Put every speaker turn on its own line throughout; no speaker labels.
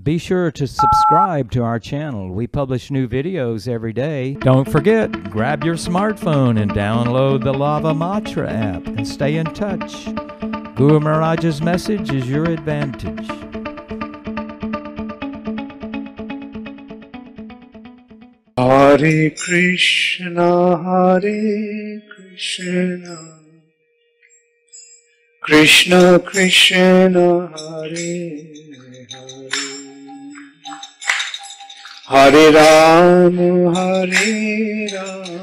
Be sure to subscribe to our channel. We publish new videos every day. Don't forget, grab your smartphone and download the Lava Matra app and stay in touch. Guru Maharaja's message is your advantage.
Hare Krishna, Hare Krishna, Krishna Krishna, Hare Hare Ram, Hare Ram,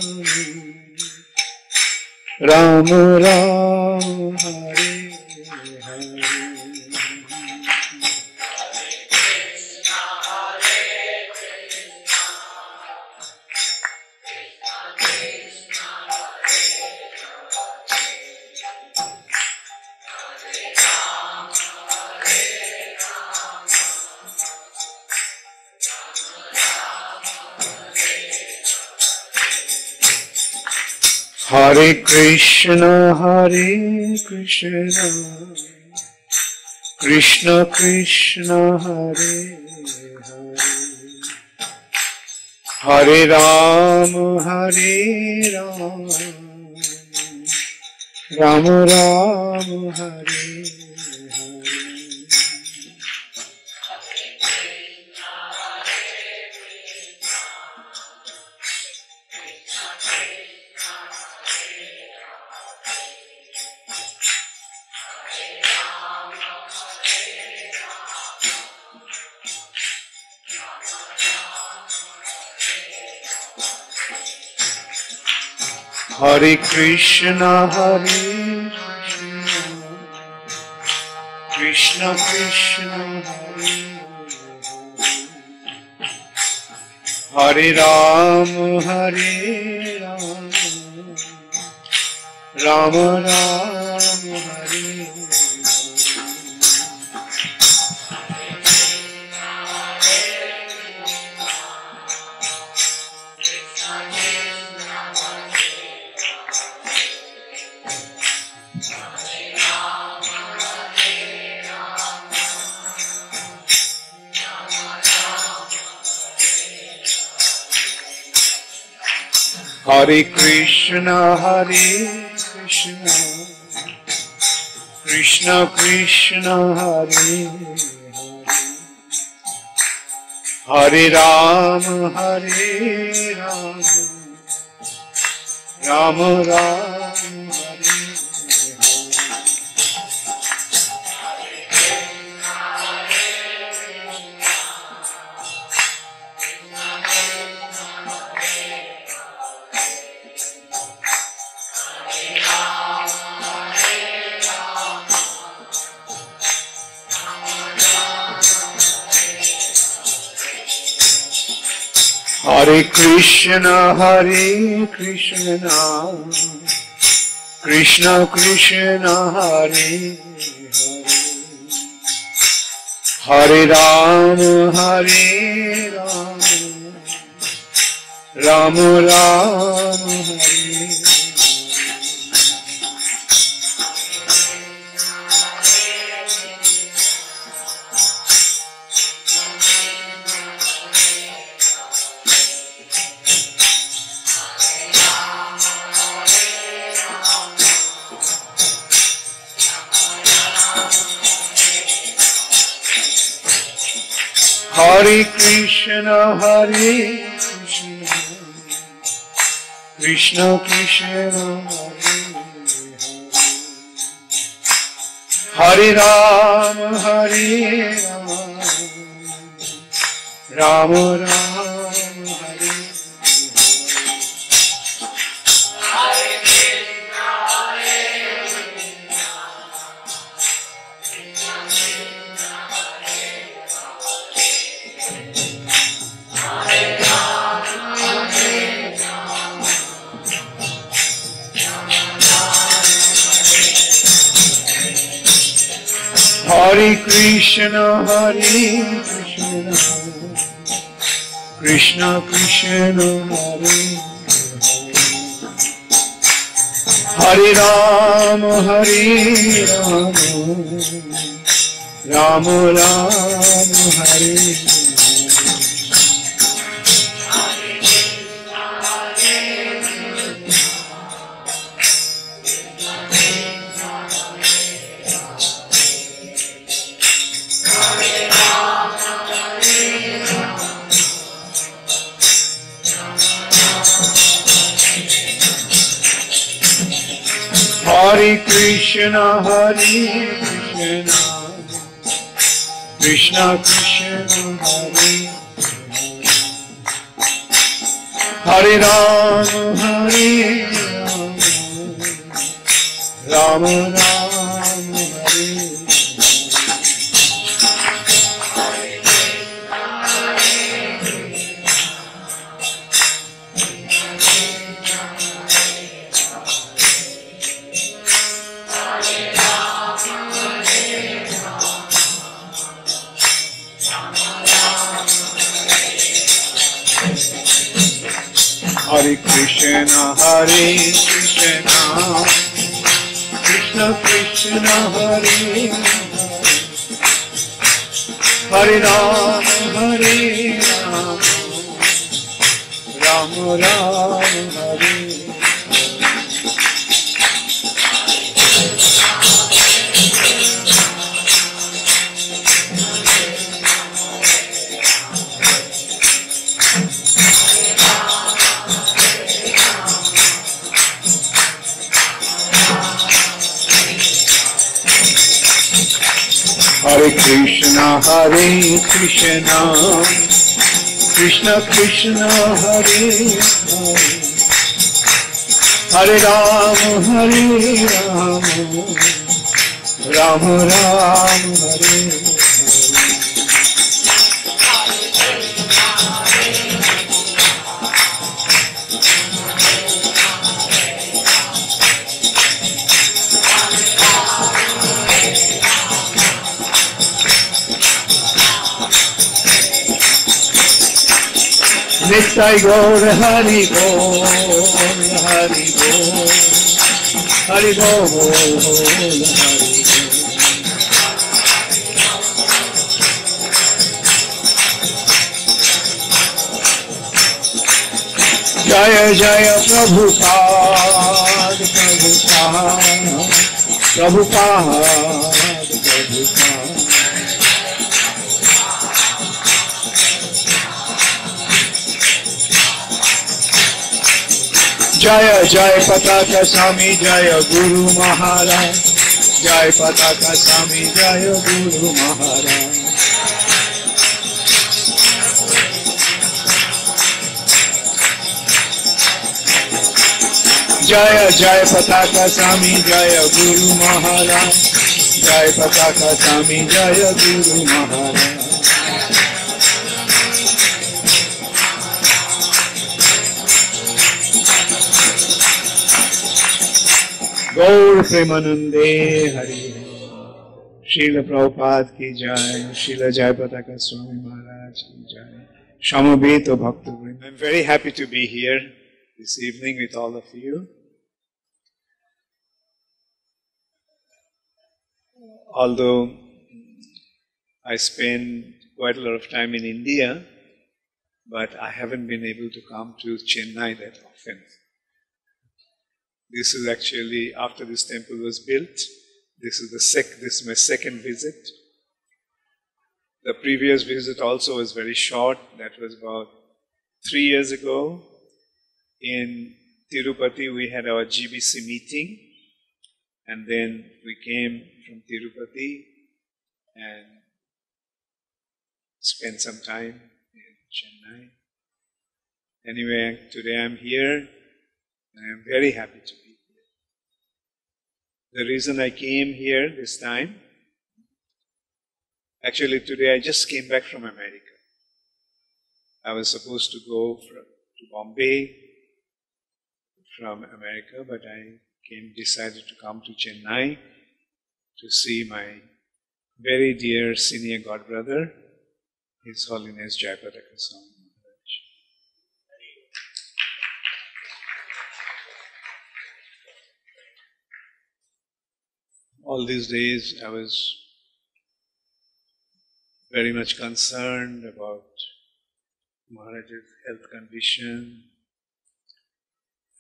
Ram Ram, Hare Hare. Hare Krishna, Hare Krishna, Krishna Krishna, Hare Hare, Hare Ram, Hare Ram, Ram Ram, Hare Hare. Hare Krishna, Hare Krishna, Krishna Krishna, Hare Hare, Hare Ram, Hare Ram, Ram Ram, Hare Hare. Hare Krishna, Hare Krishna, Krishna Krishna, Hare Hare, Hare Ram, Hare Ram, Ram Ram, Hare Hare. Hare Krishna, Hare Krishna, Krishna Krishna, Hare Hare, Hare Ram, Hare Ram, Ram Ram, Hare Hare Krishna, Hare Krishna, Krishna Krishna, Hare Hare, Hare Ram, Hare Ram, Ram Ram, Hare Hare Krishna, Hare Krishna, Krishna Krishna, Hare Hare Ram, Hare Ram, Ram Ram Hare Hare Krishna, Krishna Krishna, Hare Ram, Ram Ram, Hare. Hare Krishna, Krishna Krishna, Hare Hare Ram, Ram Ram, Hare. Hare Krishna, Krishna Krishna, Hare Hare Ram, Ram Ram, Hare. Nittai Gaur Hari Bol, Hari Bol, Hari Bol, Hari Bol. Jaya Jaya Prabhupada, Prabhupada, Prabhupada, Prabhupada. Jayapataka Swami, Jaya Guru Maharaja. Jayapataka Swami, Jaya Guru Maharaja. Jayapataka Swami, Jaya Guru Maharaja. Jayapataka Swami, Jaya Guru Maharaja. Gaur Premanande Hari Srila Prabhupada ki jai, Srila Jayapataka Swami Maharaj ki jai, Shamaveta Bhakta Vrinda. I'm very happy to be here this evening with all of you. Although I spend quite a lot of time in India, but I haven't been able to come to Chennai that often. This is actually, after this temple was built, this is my second visit. The previous visit also was very short. That was about 3 years ago. In Tirupati, we had our GBC meeting, and then we came from Tirupati and spent some time in Chennai. Anyway, today I'm here. I am very happy to be here. The reason I came here this time, actually today I just came back from America. I was supposed to go to Bombay from America, but I decided to come to Chennai to see my very dear senior godbrother, His Holiness Jayapataka Swami. All these days I was very much concerned about Maharaja's health condition.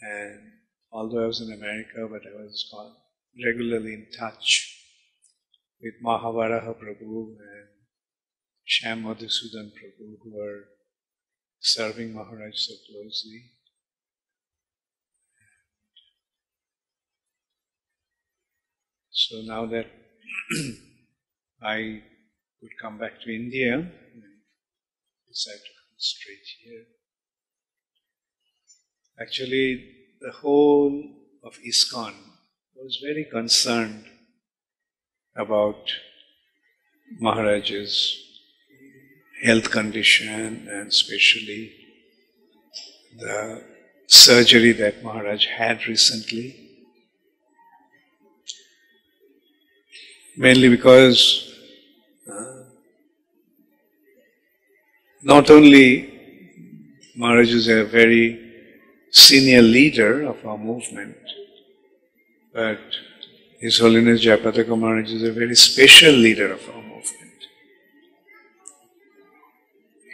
And although I was in America, but I was regularly in touch with Mahavaraha Prabhu and Shyam Madhusudan Prabhu, who were serving Maharaj so closely. So now that I would come back to India, I decided to come straight here. Actually, the whole of ISKCON was very concerned about Maharaja's health condition, and especially the surgery that Maharaj had recently. Mainly because not only Maharaj is a very senior leader of our movement, but His Holiness Jayapataka Maharaj is a very special leader of our movement.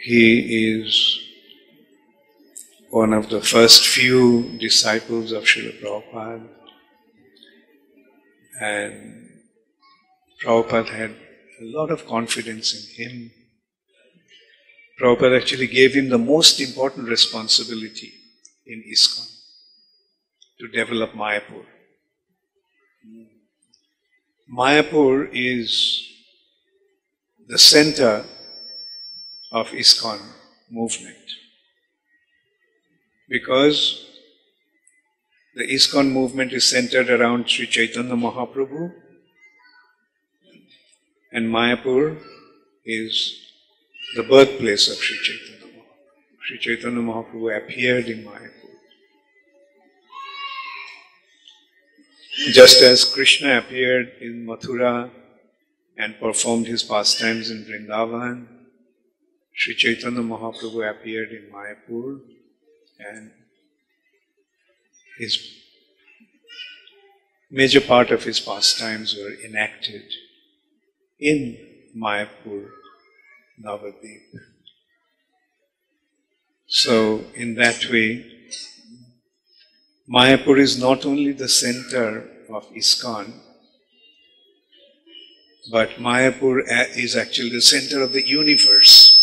He is one of the first few disciples of Srila Prabhupada, and Prabhupada had a lot of confidence in him. Prabhupada actually gave him the most important responsibility in ISKCON, to develop Mayapur. Mayapur is the center of ISKCON movement, because the ISKCON movement is centered around Sri Chaitanya Mahaprabhu, and Mayapur is the birthplace of Sri Chaitanya Mahaprabhu. Sri Chaitanya Mahaprabhu appeared in Mayapur. Just as Krishna appeared in Mathura and performed his pastimes in Vrindavan, Sri Chaitanya Mahaprabhu appeared in Mayapur, and his major part of his pastimes were enacted in Mayapur, Navadvip. So, in that way, Mayapur is not only the center of ISKCON, but Mayapur is actually the center of the universe.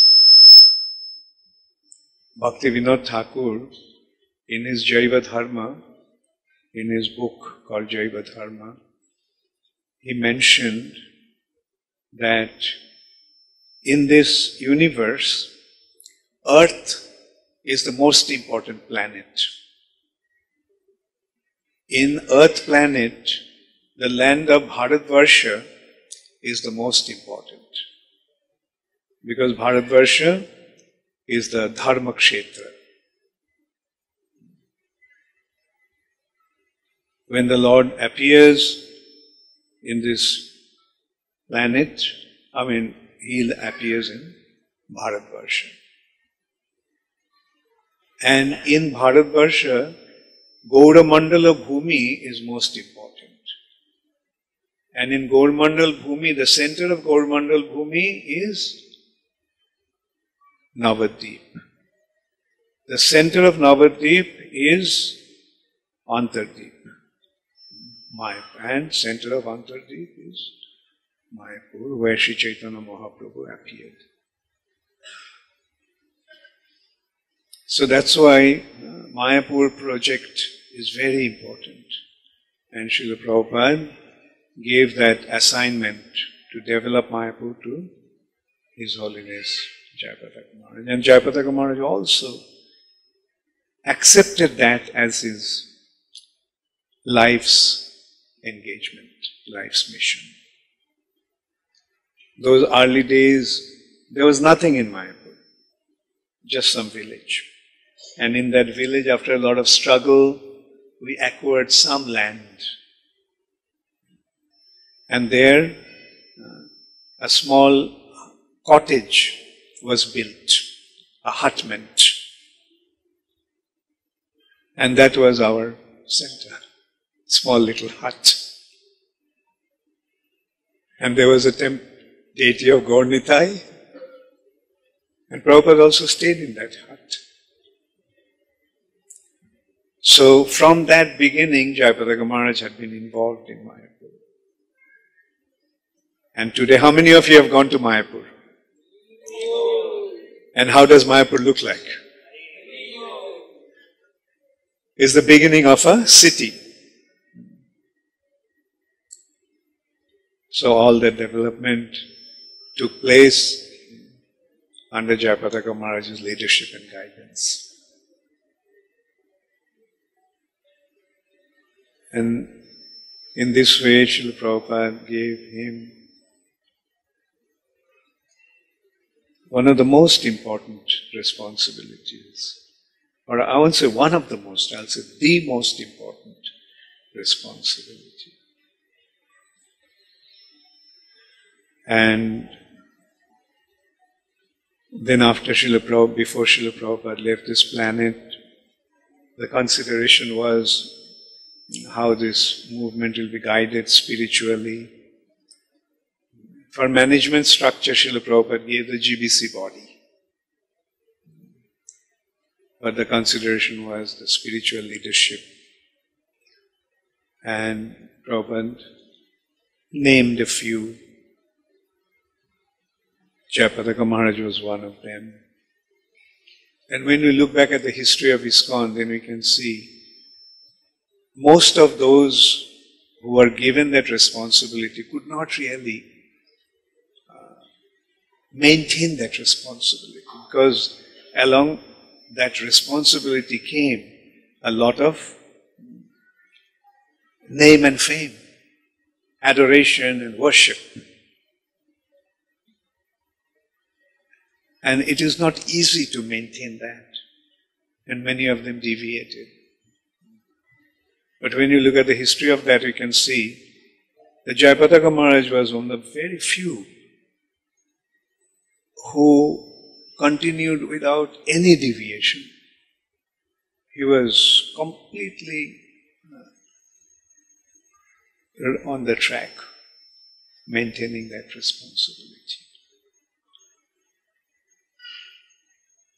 Bhaktivinoda Thakur, in his Jaiva Dharma, in his book called Jaiva Dharma, he mentioned that in this universe, Earth is the most important planet. In Earth planet, the land of Bharatvarsha is the most important, because Bharatvarsha is the Dharma Kshetra. When the Lord appears in this planet, He appears in Bharatvarsha. And in Bharatvarsha, Gauramandala Bhumi is most important. And in Gauramandala Bhumi, the center of Gauramandala Bhumi is Navadvip. The center of Navadvip is Antardvip. And center of Antardvip is Mayapur, where Sri Chaitanya Mahaprabhu appeared. So that's why Mayapur project is very important. And Srila Prabhupada gave that assignment to develop Mayapur to His Holiness Jayapataka Maharaj. And Jayapataka Maharaj also accepted that as his life's engagement, life's mission. Those early days, there was nothing in Mayapur, just some village. And in that village, after a lot of struggle, we acquired some land. And there, a small cottage was built, a hutment. And that was our center, small little hut. And there was a deity of Gaur Nitai, And Prabhupada also stayed in that hut. So from that beginning, Jayapataka Maharaj had been involved in Mayapur. And today, how many of you have gone to Mayapur? And how does Mayapur look like? It's the beginning of a city. So all the development took place under Jayapataka Maharaj's leadership and guidance. And in this way, Srila Prabhupada gave him one of the most important responsibilities. Or I won't say one of the most, I'll say the most important responsibility. And then after before Srila Prabhupada left this planet, the consideration was how this movement will be guided spiritually. For management structure, Srila Prabhupada gave the GBC body. But the consideration was the spiritual leadership. And Prabhupada named a few. Jayapataka Maharaj was one of them. And when we look back at the history of ISKCON, then we can see most of those who were given that responsibility could not really maintain that responsibility, because along that responsibility came a lot of name and fame, adoration and worship. And it is not easy to maintain that. And many of them deviated. But when you look at the history of that, you can see that Jayapataka Maharaj was one of the very few who continued without any deviation. He was completely on the track, maintaining that responsibility.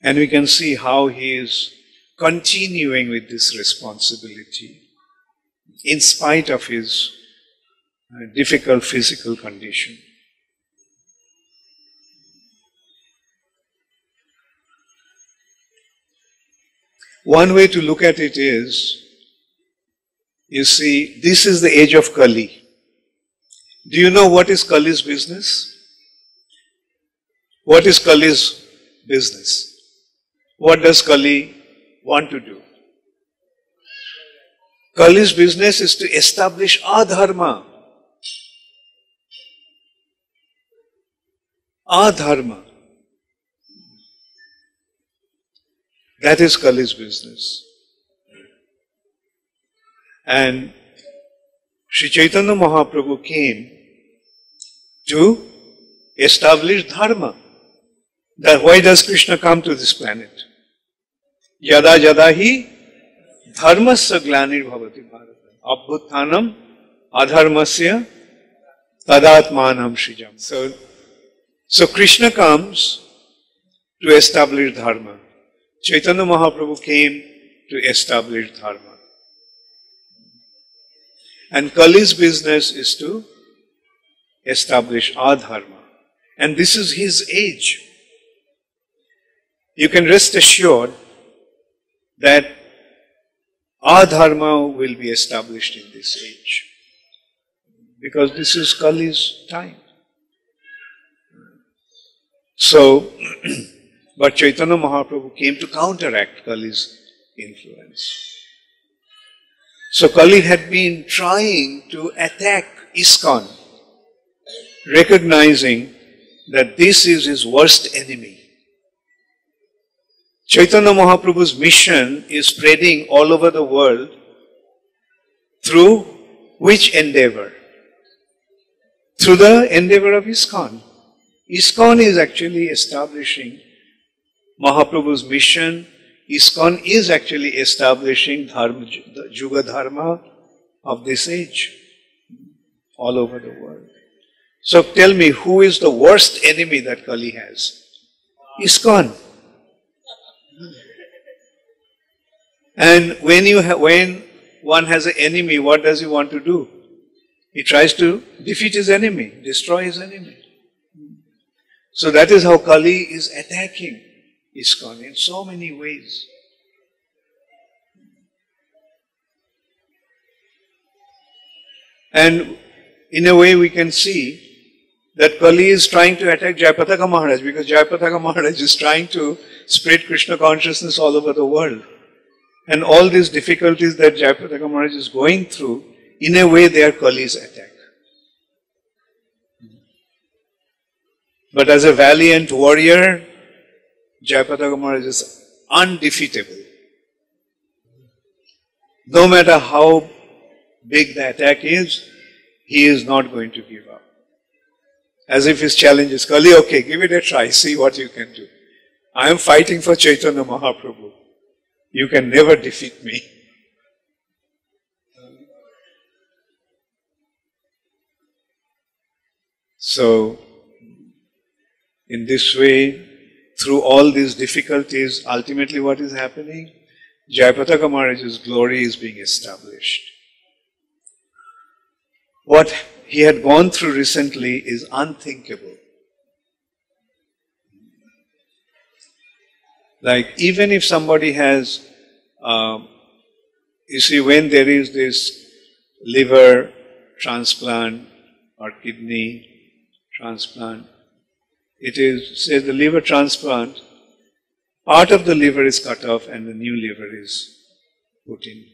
And we can see how he is continuing with this responsibility in spite of his difficult physical condition. One way to look at it is, you see, this is the age of Kali. Do you know what is Kali's business? What is Kali's business? What does Kali want to do? Kali's business is to establish adharma. Adharma. That is Kali's business. And Sri Chaitanya Mahaprabhu came to establish dharma. That why does Krishna come to this planet? Yada yada hi dharmasya glanir bhavati bharata abhuttanam adharmasya tadatmanam shrijam. So Krishna comes to establish dharma. Chaitanya Mahaprabhu came to establish dharma. And Kali's business is to establish adharma. And this is his age. You can rest assured that adharma will be established in this age. Because this is Kali's time. So, but Chaitanya Mahaprabhu came to counteract Kali's influence. So Kali had been trying to attack ISKCON, recognizing that this is his worst enemy. Chaitanya Mahaprabhu's mission is spreading all over the world through which endeavor? Through the endeavor of ISKCON. ISKCON is actually establishing Mahaprabhu's mission. ISKCON is actually establishing dharma, the Yuga Dharma of this age all over the world. So tell me, who is the worst enemy that Kali has? ISKCON. And when one has an enemy, what does he want to do? He tries to defeat his enemy, destroy his enemy. So that is how Kali is attacking ISKCON in so many ways. And in a way we can see that Kali is trying to attack Jayapataka Maharaj, because Jayapataka Maharaj is trying to spread Krishna consciousness all over the world. And all these difficulties that Jayapataka Maharaj is going through, in a way they are Kali's attack. But as a valiant warrior, Jayapataka Maharaj is undefeatable. No matter how big the attack is, he is not going to give up. As if his challenge is, Kali, okay, give it a try, see what you can do. I am fighting for Chaitanya Mahaprabhu. You can never defeat me. So, in this way, through all these difficulties, ultimately what is happening? Jayapataka Maharaj's glory is being established. What he had gone through recently is unthinkable. Like, even if somebody has, you see, when there is this liver transplant or kidney transplant, it is, say the liver transplant, part of the liver is cut off and the new liver is put in.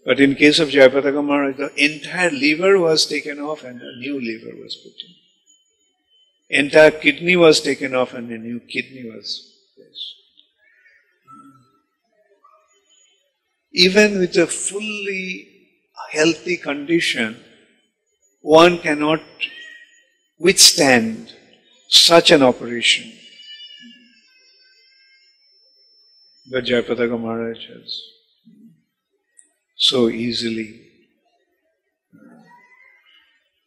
But in case of Jayapataka Maharaj, the entire liver was taken off and a new liver was put in. Entire kidney was taken off and a new kidney was placed. Even with a fully healthy condition, one cannot withstand such an operation. But Jayapataka Maharaj has so easily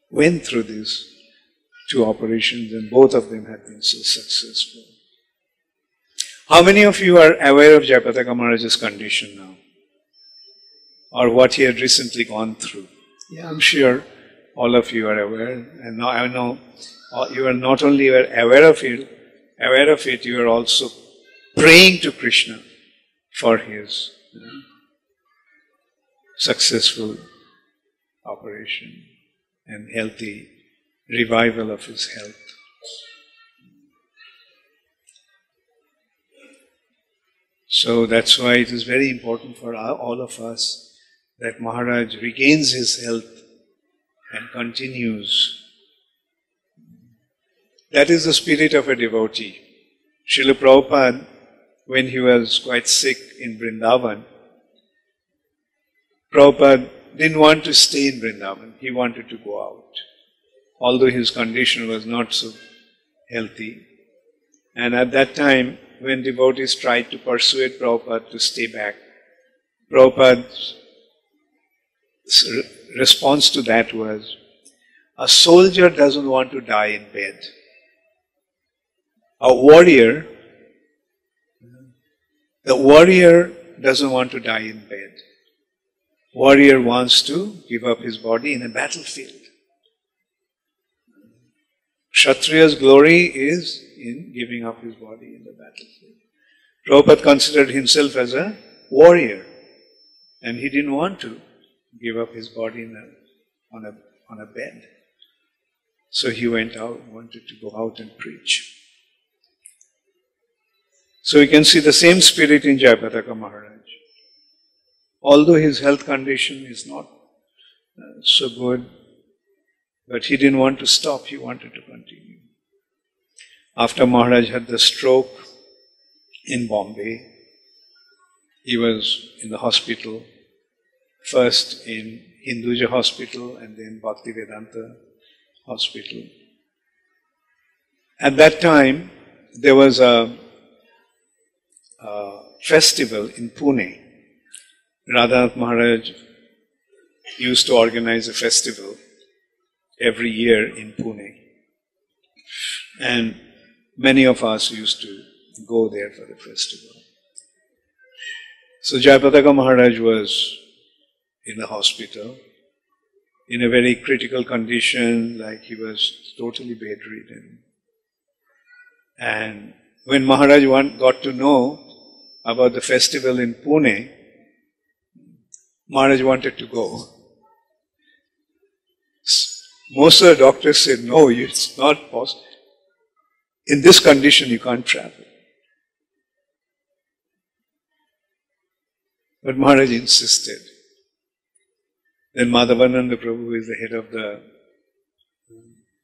went through these two operations, and both of them have been so successful. How many of you are aware of Jayapataka Maharaj's condition now? Or what he had recently gone through? Yeah, I'm sure all of you are aware. And now I know you are not only aware of it, you are also praying to Krishna for his successful operation and healthy revival of his health. So that's why it is very important for all of us that Maharaj regains his health and continues. That is the spirit of a devotee. Srila Prabhupada, when he was quite sick in Vrindavan, Prabhupada didn't want to stay in Vrindavan. He wanted to go out, although his condition was not so healthy. And at that time, when devotees tried to persuade Prabhupada to stay back, Prabhupada's response to that was, a soldier doesn't want to die in bed. A warrior, the warrior doesn't want to die in bed. Warrior wants to give up his body in a battlefield. Kshatriya's glory is in giving up his body in the battlefield. Prabhupada considered himself as a warrior, and he didn't want to give up his body on a bed. So he went out, wanted to go out and preach. So you can see the same spirit in Jayapataka Maharaj. Although his health condition is not so good, but he didn't want to stop, he wanted to continue. After Maharaj had the stroke in Bombay, he was in the hospital, first in Hinduja Hospital and then Bhakti Vedanta Hospital. At that time, there was a festival in Pune. Radhanath Maharaj used to organize a festival every year in Pune. And many of us used to go there for the festival. So Jayapataka Maharaj was in the hospital in a very critical condition, like he was totally bedridden. And when Maharaj got to know about the festival in Pune, Maharaj wanted to go. Most of the doctors said, no, it's not possible. In this condition, you can't travel. But Maharaj insisted. Then Madhavananda Prabhu, who is the head of the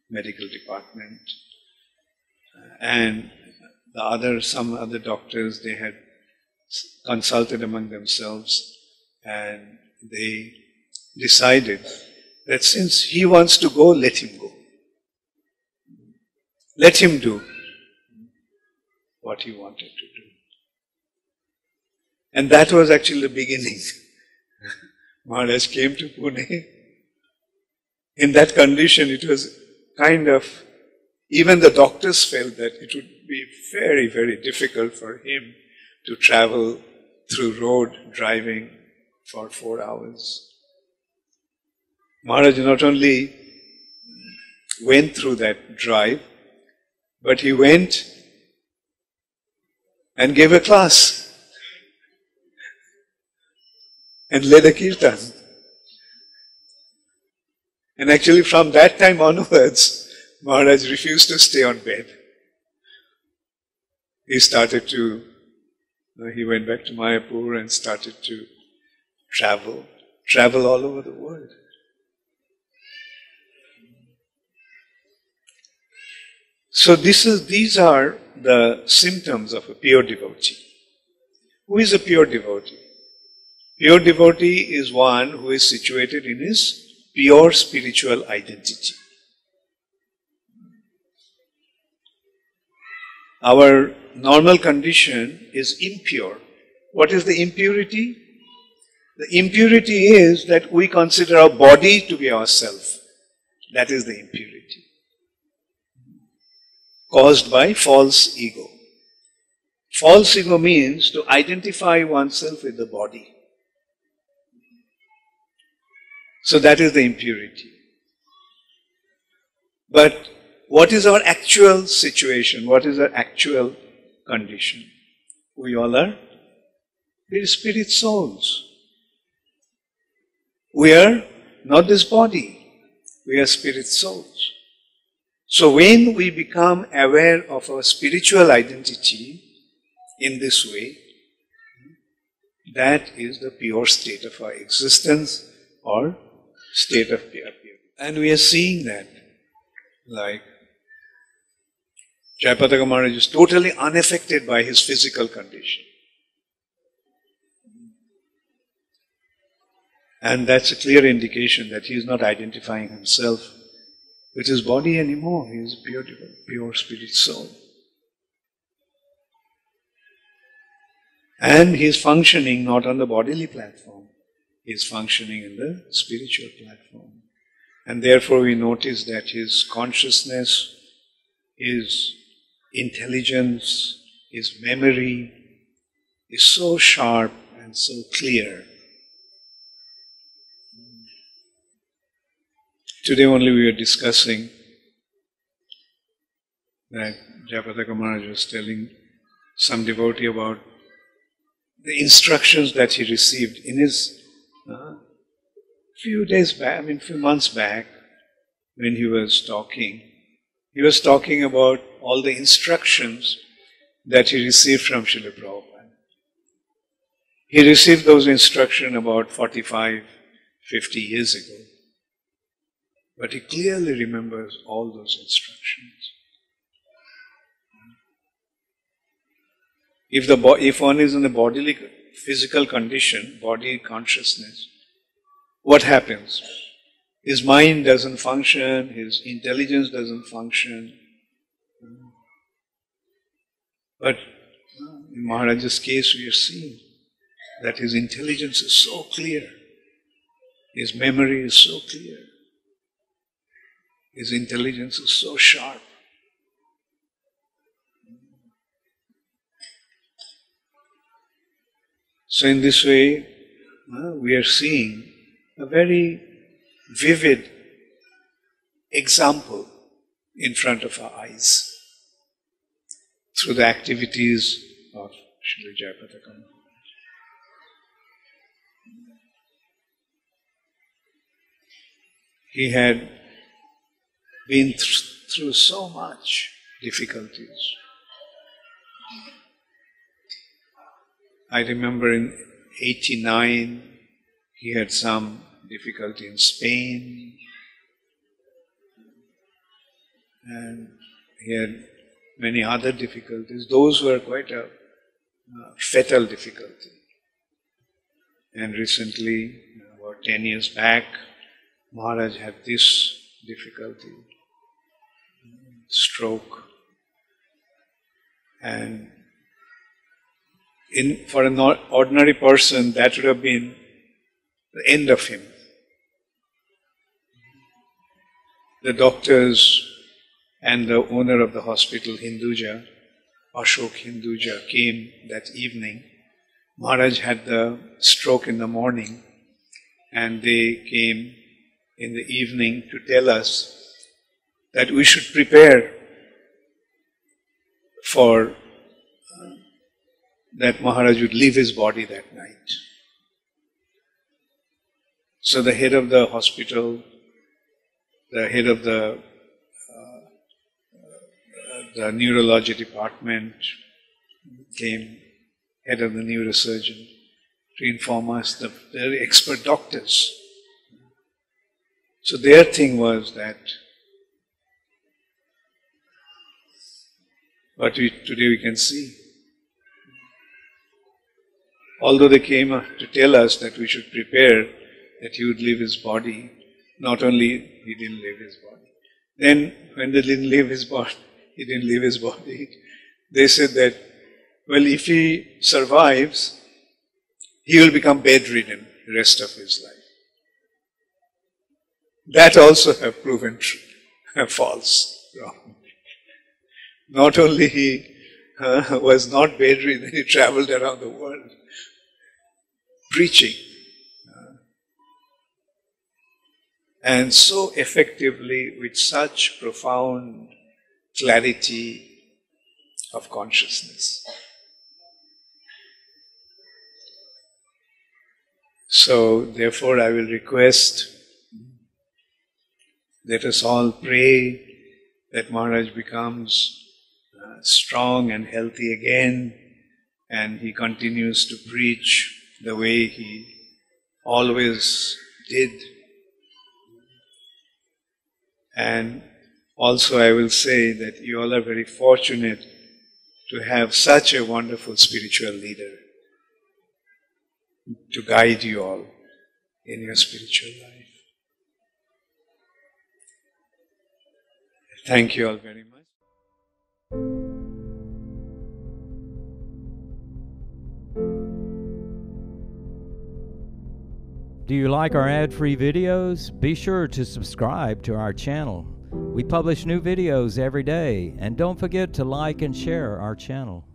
medical department, and some other doctors, they had consulted among themselves, and they decided that since he wants to go, let him go. Let him do what he wanted to do. And that was actually the beginning. Maharaj came to Pune. In that condition, it was kind of, even the doctors felt that it would be very, very difficult for him to travel through road driving for 4 hours. Maharaj not only went through that drive, but he went and gave a class and led a kirtan. And actually from that time onwards, Maharaj refused to stay on bed. He went back to Mayapur and started to travel all over the world. So these are the symptoms of a pure devotee. Who is a pure devotee? Pure devotee is one who is situated in his pure spiritual identity. Our normal condition is impure. What is the impurity? The impurity is that we consider our body to be ourself. That is the impurity. Caused by false ego. False ego means to identify oneself with the body. So that is the impurity. But what is our actual situation? What is our actual condition? We all are spirit souls. We are not this body. We are spirit souls. So when we become aware of our spiritual identity in this way, that is the pure state of our existence or state of pure purity. And we are seeing that, like Jayapataka Maharaj is totally unaffected by his physical condition. And that's a clear indication that he is not identifying himself with his body anymore. He is a pure spirit soul. And he is functioning not on the bodily platform. He is functioning in the spiritual platform. And therefore we notice that his consciousness, his intelligence, his memory is so sharp and so clear. Today only we were discussing that Jayapataka Maharaj was telling some devotee about the instructions that he received in his few months back when he was talking. He was talking about all the instructions that he received from Srila Prabhupada. He received those instructions about 45, 50 years ago. But he clearly remembers all those instructions. If one is in a bodily, physical condition, body consciousness, what happens? His mind doesn't function, his intelligence doesn't function. But in Maharaja's case, we are seeing that his intelligence is so clear, his memory is so clear, his intelligence is so sharp. So in this way, we are seeing a very vivid example in front of our eyes through the activities of H.H.Jayapataka. He had been through so much difficulties. I remember in 89, he had some difficulty in Spain, and he had many other difficulties. Those were quite a fatal difficulty. And recently, about 10 years back, Maharaj had this difficulty, stroke. And for an ordinary person, that would have been the end of him. The doctors and the owner of the hospital, Hinduja, Ashok Hinduja, came that evening. Maharaj had the stroke in the morning, and they came in the evening to tell us that we should prepare for that Maharaj would leave his body that night. So the head of the hospital, the head of the neurology department came, head of the neurosurgeon, to inform us, the very expert doctors. So their thing was that what today we can see. Although they came to tell us that we should prepare that he would leave his body, not only he didn't leave his body. Then when they didn't leave his body, he didn't leave his body, they said that, well, if he survives, he will become bedridden the rest of his life. That also have proven false, wrong. Not only he was not bedridden, he traveled around the world preaching. And so effectively, with such profound clarity of consciousness. So, therefore, I will request, let us all pray that Maharaj becomes strong and healthy again, and he continues to preach the way he always did. And also I will say that you all are very fortunate to have such a wonderful spiritual leader to guide you all in your spiritual life. Thank you all very much.
Do you like our ad-free videos? Be sure to subscribe to our channel. We publish new videos every day, and don't forget to like and share our channel.